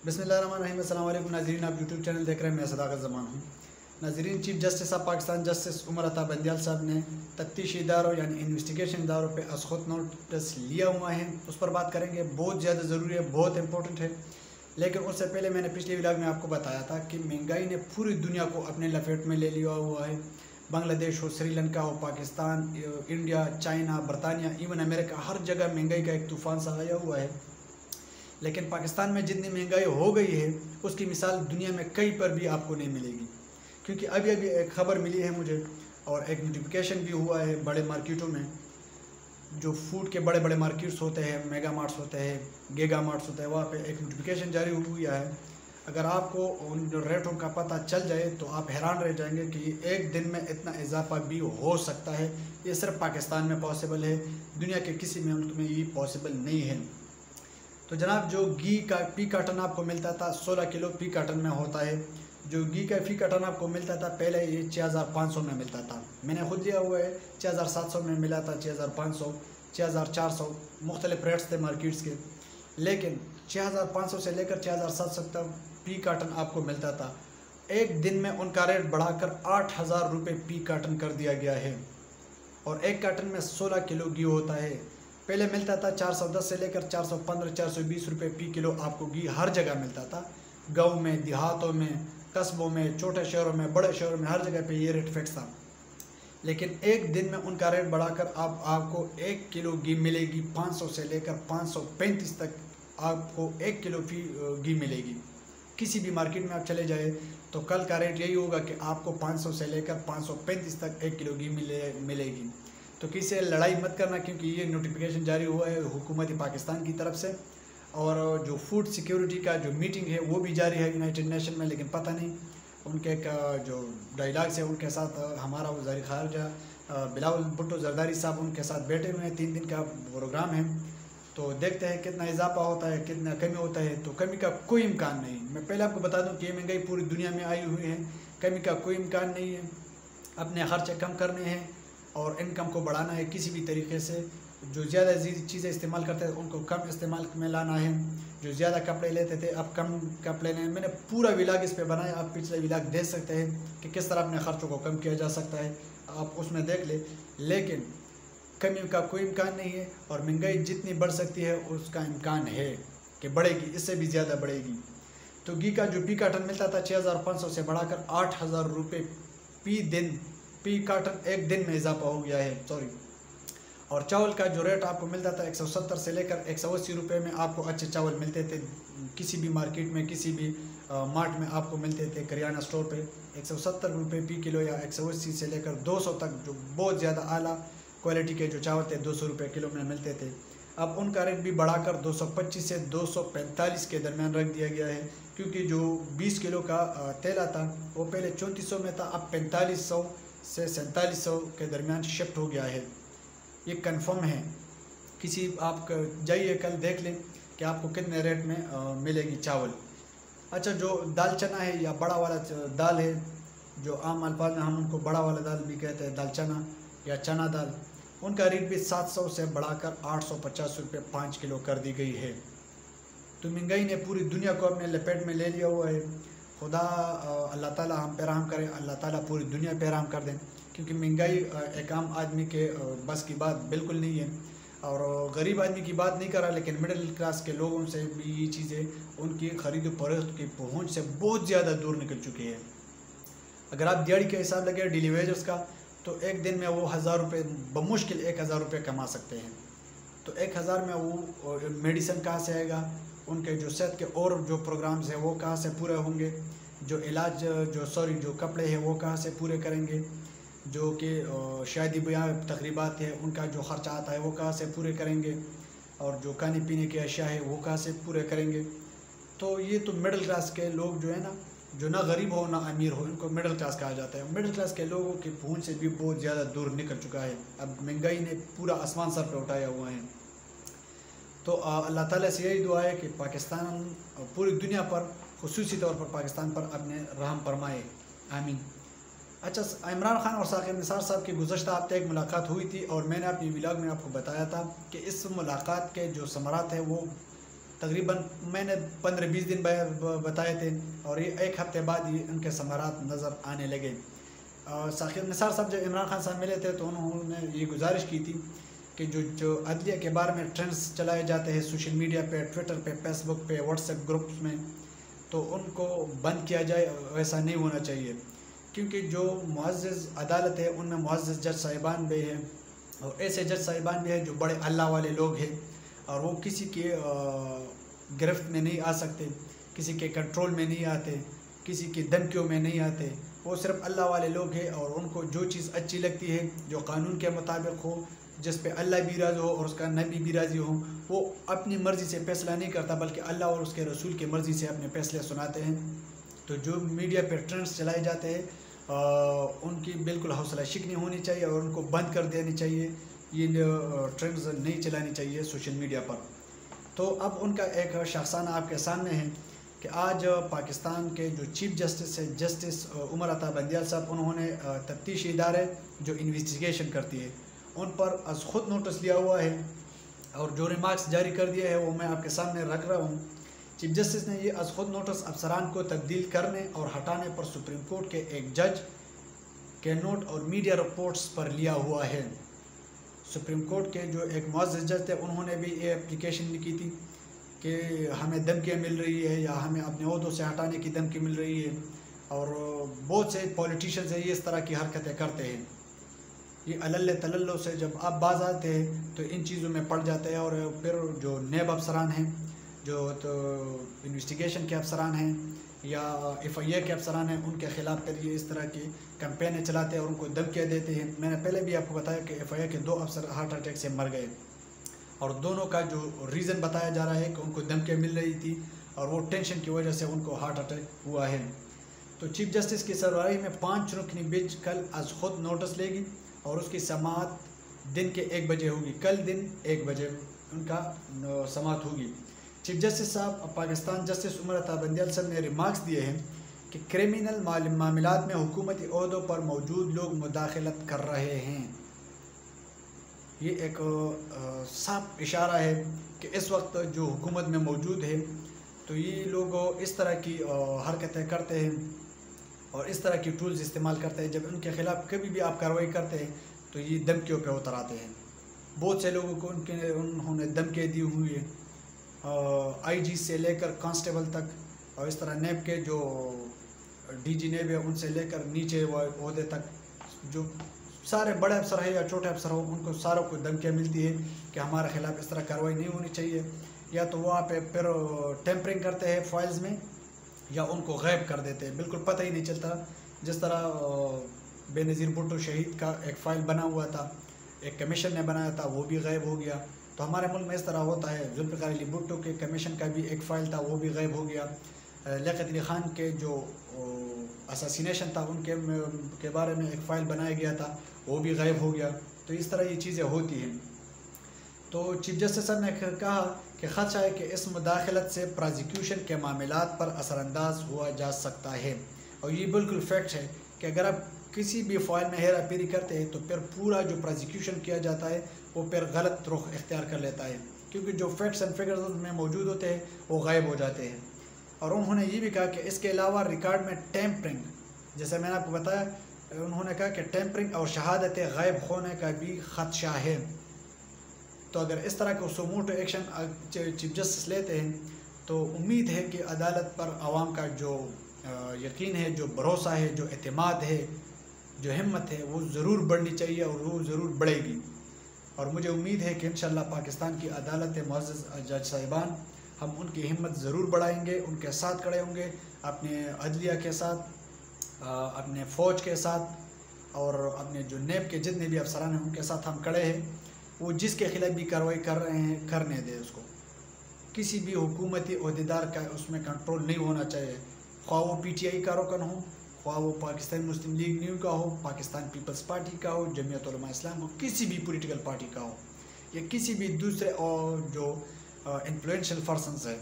बिस्मिल्लाहिर्रहमानिर्रहीम। अस्सलाम वालेकुम नाज़रीन, आप यूट्यूब चैनल देख रहे हैं। मैं सदाकत ज़मान हूँ। नाज़रीन, chief justice of Pakistan justice Umar Ata Bandial साहब ने तफ्तीशी इदारों यानी इन्वेस्टिगेशन इदारों पे अज़ख़ुद नोटिस लिया हुआ है। उस पर बात करेंगे, बहुत ज़्यादा ज़रूरी है, बहुत इंपॉर्टेंट है। लेकिन उससे पहले मैंने पिछले व्लॉग में आपको बताया था कि महंगाई ने पूरी दुनिया को अपने लपेट में ले लिया हुआ है। बांग्लादेश हो, श्रीलंका हो, पाकिस्तान, इंडिया, चाइना, बरतानिया, इवन अमेरिका, हर जगह महंगाई का एक तूफ़ान सा आया हुआ है। लेकिन पाकिस्तान में जितनी महंगाई हो गई है उसकी मिसाल दुनिया में कहीं पर भी आपको नहीं मिलेगी। क्योंकि अभी अभी एक ख़बर मिली है मुझे और एक नोटिफिकेशन भी हुआ है बड़े मार्केटों में, जो फूड के बड़े बड़े मार्केट्स होते हैं, मेगा मार्ट्स होते हैं, गीगा मार्ट्स होते हैं, वहाँ पे एक नोटिफिकेशन जारी हुआ है। अगर आपको उन जो रेटों का पता चल जाए तो आप हैरान रह जाएंगे कि एक दिन में इतना इजाफा भी हो सकता है। ये सिर्फ पाकिस्तान में पॉसिबल है, दुनिया के किसी मुल्क में ये पॉसिबल नहीं है। तो जनाब, जो घी का पी कार्टन आपको मिलता था 16 किलो पी कार्टन में होता है। जो घी का फी कार्टन आपको मिलता था पहले ये 6500 में मिलता था। मैंने खुद लिया हुआ है, 6700 में मिला था, 6500, 6400 मुख्तलिफ रेट्स थे मार्केट्स के। लेकिन 6500 से लेकर 6700 तक पी कार्टन आपको मिलता था। एक दिन में उनका रेट बढ़ाकर 8000 रुपये पी कार्टन कर दिया गया है। और एक कार्टन में 16 किलो घी होता है। पहले मिलता था 410 से लेकर 415, 420 रुपये पी किलो आपको घी हर जगह मिलता था। गाँव में, देहातों में, कस्बों में, छोटे शहरों में, बड़े शहरों में, हर जगह पे ये रेट फिक्स था। लेकिन एक दिन में उनका रेट बढ़ाकर आपको 1 किलो घी मिलेगी 500 से लेकर 535 तक आपको 1 किलो घी मिलेगी। किसी भी मार्केट में आप चले जाए तो कल का रेट यही होगा कि आपको 500 से लेकर 535 तक 1 किलो घी मिलेगी। तो किसी से लड़ाई मत करना, क्योंकि ये नोटिफिकेशन जारी हुआ है हुकूमत पाकिस्तान की तरफ से। और जो फूड सिक्योरिटी का जो मीटिंग है वो भी जारी है यूनाइटेड नेशन में। लेकिन पता नहीं उनके जो डायलॉग्स है उनके साथ हमारा वज़ीर ख़ारजा बिलावल भुट्टो ज़रदारी साहब उनके साथ बैठे हुए हैं। 3 दिन का प्रोग्राम है, तो देखते हैं कितना इजाफा होता है, कितना कमी होता है। तो कमी का कोई इम्कान नहीं। मैं पहले आपको बता दूं कि ये महंगाई पूरी दुनिया में आई हुई है, कमी का कोई इम्कान नहीं है। अपने खर्चे कम करने हैं और इनकम को बढ़ाना है किसी भी तरीके से। जो ज़्यादा चीज़ें इस्तेमाल करते थे उनको कम इस्तेमाल में लाना है। जो ज़्यादा कपड़े लेते थे अब कम कपड़े लें। मैंने पूरा व्लॉग इस पे बनाया, आप पिछले व्लॉग देख सकते हैं कि किस तरह अपने ख़र्चों को कम किया जा सकता है, आप उसमें देख ले। लेकिन कमी का कोई इम्कान नहीं है और महंगाई जितनी बढ़ सकती है उसका इम्कान है कि बढ़ेगी, इससे भी ज़्यादा बढ़ेगी। तो घी का जो पी कार्टन मिलता था 6500 से बढ़ाकर 8000 रुपये पी कार्टन एक दिन में इजाफा हो गया है, सॉरी। और चावल का जो रेट आपको मिलता था 170 से लेकर 180 रुपये में आपको अच्छे चावल मिलते थे। किसी भी मार्केट में, किसी भी मार्ट में आपको मिलते थे, करियाना स्टोर पे 170 रुपये पी किलो या 180 से लेकर 200 तक जो बहुत ज़्यादा आला क्वालिटी के जो चावल थे 200 रुपये किलो में मिलते थे। अब उनका रेट भी बढ़ाकर 225 से 245 के दरमियान रख दिया गया है। क्योंकि जो 20 किलो का तेल आता वो पहले 3400 में था, अब 4500 से 4700 के दरमियान शिफ्ट हो गया है। ये कंफर्म है। किसी आप जाइए कल देख लें कि आपको कितने रेट में मिलेगी चावल। अच्छा, जो दाल चना है या बड़ा वाला दाल है, जो आम अल्फाज में हम उनको बड़ा वाला दाल भी कहते हैं, दाल चना या चना दाल, उनका रेट भी 700 से बढ़ाकर 850 रुपये 5 किलो कर दी गई है। तो महंगाई ने पूरी दुनिया को अपने लपेट में ले लिया हुआ है। खुदा अल्लाह ताला हम पे रहम करे, अल्लाह ताला पूरी दुनिया पे रहम कर दें। क्योंकि महंगाई एक आम आदमी के बस की बात बिल्कुल नहीं है। और गरीब आदमी की बात नहीं कर रहा, लेकिन मिडिल क्लास के लोगों से भी ये चीज़ें उनकी खरीद फरोख्त की पहुँच से बहुत ज़्यादा दूर निकल चुकी है। अगर आप दिहाड़ी के हिसाब लगे डेली वेजेस का, तो एक दिन में वो 1000 रुपये बमुश्किल 1000 रुपये कमा सकते हैं। तो 1000 में वो मेडिसिन कहाँ से आएगा, उनके जो सेहत के और जो प्रोग्राम्स हैं वो कहाँ से पूरे होंगे, जो इलाज जो कपड़े हैं वो कहाँ से पूरे करेंगे, जो कि शादी ब्याह तकरीबात है उनका जो ख़र्चा आता है वो कहाँ से पूरे करेंगे, और जो खाने पीने की अशिया है वो कहाँ से पूरे करेंगे। तो ये तो मिडिल क्लास के लोग जो है ना, जो ना गरीब हो ना अमीर हो, इनको मिडिल क्लास कहा जाता है। मिडिल क्लास के लोगों की पहुंच से भी बहुत ज़्यादा दूर निकल चुका है। अब महंगाई ने पूरा आसमान सर पे उठाया हुआ है। तो अल्लाह ताला से यही दुआ है कि पाकिस्तान पूरी दुनिया पर, खुसूसी तौर पर पाकिस्तान पर अपने रहम फरमाए, आमीन। अच्छा, इमरान खान और साकिब निसार साहब की गुज़श्ता हफ्ते एक मुलाकात हुई थी और मैंने अपनी व्लॉग में आपको बताया था कि इस मुलाकात के जो समरात है वो तकरीबन मैंने 15-20 दिन बताए थे और ये 1 हफ्ते बाद ही उनके समारात नज़र आने लगे। साकिब निसार साहब जब इमरान खान साहब मिले थे तो उन्होंने ये गुजारिश की थी कि जो अदलिया के बारे में ट्रेंड्स चलाए जाते हैं सोशल मीडिया पे, ट्विटर पे, फेसबुक पे, व्हाट्सएप ग्रुप्स में, तो उनको बंद किया जाए। वैसा नहीं होना चाहिए, क्योंकि जो मुअज़्ज़ज़ अदालत है उनमें मुअज़्ज़ज़ जज साहिबान भी हैं और ऐसे जज साहिबान भी हैं जो बड़े अल्लाह वाले लोग हैं और वो किसी के गिरफ्त में नहीं आ सकते, किसी के कंट्रोल में नहीं आते, किसी की धमकियों में नहीं आते। वो सिर्फ अल्लाह वाले लोग हैं और उनको जो चीज़ अच्छी लगती है, जो कानून के मुताबिक हो, जिस पे अल्लाह भी राज़ी हो और उसका नबी भी राज़ी हो, वो अपनी मर्ज़ी से फ़ैसला नहीं करता बल्कि अल्लाह और उसके रसूल की मर्ज़ी से अपने फ़ैसले सुनाते हैं। तो जो मीडिया पर ट्रेंड्स चलाए जाते हैं उनकी बिल्कुल हौसला शिक नहीं होनी चाहिए और उनको बंद कर देनी चाहिए। ये ट्रेंड्स नहीं चलानी चाहिए सोशल मीडिया पर। तो अब उनका एक शख्साना आपके सामने है कि आज पाकिस्तान के जो चीफ जस्टिस है, जस्टिस उमर अता बंदियाल साहब, उन्होंने तफ्तीशी इदारे जो इन्वेस्टिगेशन करती है उन पर अज खुद नोटिस लिया हुआ है और जो रिमार्क्स जारी कर दिया है वो मैं आपके सामने रख रहा हूँ। चीफ जस्टिस ने ये अज खुद नोटिस अफसरान को तब्दील करने और हटाने पर सुप्रीम कोर्ट के एक जज के नोट और मीडिया रिपोर्ट्स पर लिया हुआ है। सुप्रीम कोर्ट के जो एक मुअज़्ज़ज़ जज थे उन्होंने भी ये एप्लीकेशन लिखी थी कि हमें धमकियाँ मिल रही है या हमें अपने ओहदों से हटाने की धमकी मिल रही है और बहुत से पॉलिटिशियंस हैं ये इस तरह की हरकतें करते हैं। ये अल्ल तल्लो से जब आप बाज आते हैं तो इन चीज़ों में पड़ जाते हैं और फिर जो नेब अफसरान हैं, जो तो इन्वेस्टिगेशन के अफसरान हैं या FIA के अफसरान हैं, उनके ख़िलाफ़ फिर ये इस तरह की कैंपेनें चलाते हैं और उनको धमकियाँ देते हैं। मैंने पहले भी आपको बताया कि FIA के 2 अफसर हार्ट अटैक से मर गए और दोनों का जो रीज़न बताया जा रहा है कि उनको धमकियाँ मिल रही थी और वो टेंशन की वजह से उनको हार्ट अटैक हुआ है। तो चीफ जस्टिस की सरबराही में 5 रुकनी बेंच कल आज खुद नोटिस लेगी और उसकी समाअत दिन के 1 बजे होगी। कल दिन 1 बजे उनका समाअत होगी। चीफ जस्टिस साहब पाकिस्तान जस्टिस उमर अता बंदियाल साहब ने रिमार्क्स दिए हैं कि क्रिमिनल मामलात में हुकूमती ओहदों पर मौजूद लोग मुदाखलत कर रहे हैं। ये एक साफ इशारा है कि इस वक्त जो हुकूमत में मौजूद है तो ये लोग इस तरह की हरकतें करते हैं और इस तरह की टूल्स इस्तेमाल करते हैं। जब उनके ख़िलाफ़ कभी भी आप कार्रवाई करते हैं तो ये धमकियों पे उतर आते हैं। बहुत से लोगों को उन्होंने धमकियाँ दी हुई है, IG से लेकर कांस्टेबल तक और इस तरह नेब के जो DG नेब है उनसे लेकर नीचे ओहदे तक जो सारे बड़े अफसर हैं या छोटे अफसर हो, उनको सारों को धमकियाँ मिलती है कि हमारे ख़िलाफ़ इस तरह कार्रवाई नहीं होनी चाहिए। या तो वहाँ पे फिर टेम्परिंग करते हैं फाइल्स में या उनको गायब कर देते हैं, बिल्कुल पता ही नहीं चलता। जिस तरह बेनज़ीर भुट्टो शहीद का एक फ़ाइल बना हुआ था, एक कमीशन ने बनाया था, वो भी गायब हो गया। तो हमारे मुल्क में इस तरह होता है। जुल्फ़िकार अली भुट्टो के कमीशन का भी एक फ़ाइल था, वो भी गायब हो गया। लियाकत अली ख़ान के जो असैसिनेशन था उनके बारे में एक फ़ाइल बनाया गया था, वो भी गायब हो गया। तो इस तरह ये चीज़ें होती हैं। तो चीफ जस्टिस साहब ने कहा कि ख़दशा है कि इस मुदाखलत से प्रोसिक्यूशन के मामलात पर असरानंदाज हुआ जा सकता है और ये बिल्कुल फैक्ट है कि अगर आप किसी भी फ़ाइल में हेरा फेरी करते हैं तो फिर पूरा जो प्रोसिक्यूशन किया जाता है वो फिर गलत रुख इख्तियार कर लेता है, क्योंकि जो फैक्ट्स एंड फिगर्स में मौजूद होते हैं वो गायब हो जाते हैं। और उन्होंने ये भी कहा कि इसके अलावा रिकॉर्ड में टेम्परिंग, जैसे मैंने आपको बताया, उन्होंने कहा कि टेम्परिंग और शहादत गायब होने का भी ख़दशा है। तो अगर इस तरह के सुमोटो एक्शन चीफ जस्टिस लेते हैं तो उम्मीद है कि अदालत पर आवाम का जो यकीन है, जो भरोसा है, जो एतमाद है, जो हिम्मत है, वो ज़रूर बढ़नी चाहिए और वो ज़रूर बढ़ेगी। और मुझे उम्मीद है कि इंशाअल्लाह पाकिस्तान की अदालत मुअज़्ज़ज़ जज साहिबान, हम उनकी हिम्मत ज़रूर बढ़ाएंगे, उनके साथ खड़े होंगे, अपने अदलिया के साथ, अपने फ़ौज के साथ और अपने जो नेब के जितने भी अफसरान हैं उनके साथ हम खड़े हैं। वो जिसके खिलाफ भी कार्रवाई कर रहे हैं करने दें उसको। किसी भी हुकूमती ओहदेदार का उसमें कंट्रोल नहीं होना चाहिए, ख्वाह वो PTI का रुकन हो, ख्वाह वो पाकिस्तान मुस्लिम लीग न्यू का हो, पाकिस्तान पीपल्स पार्टी का हो, जमीयत उलमा इस्लाम हो, किसी भी पॉलिटिकल पार्टी का हो या किसी भी दूसरे और जो इन्फ्लुएंशियल पर्सनस है,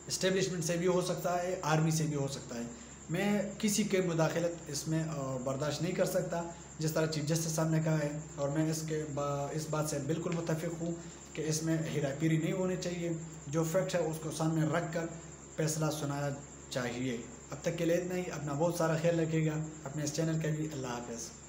इस्टेब्लिशमेंट से भी हो सकता है, आर्मी से भी हो सकता है। मैं किसी के मुदाखलत इसमें बर्दाश्त नहीं कर सकता, जिस तरह चीफ जस्टिस साहब ने कहा है। और मैं इस बात से बिल्कुल मुत्तफ़िक़ हूँ कि इसमें हेराफेरी नहीं होनी चाहिए। जो फैक्ट है उसको सामने रख कर फैसला सुनाया चाहिए। अब तक के लिए इतना ही। अपना बहुत सारा ख्याल रखिएगा। अपने इस चैनल का भी अल्लाह हाफ़िज़।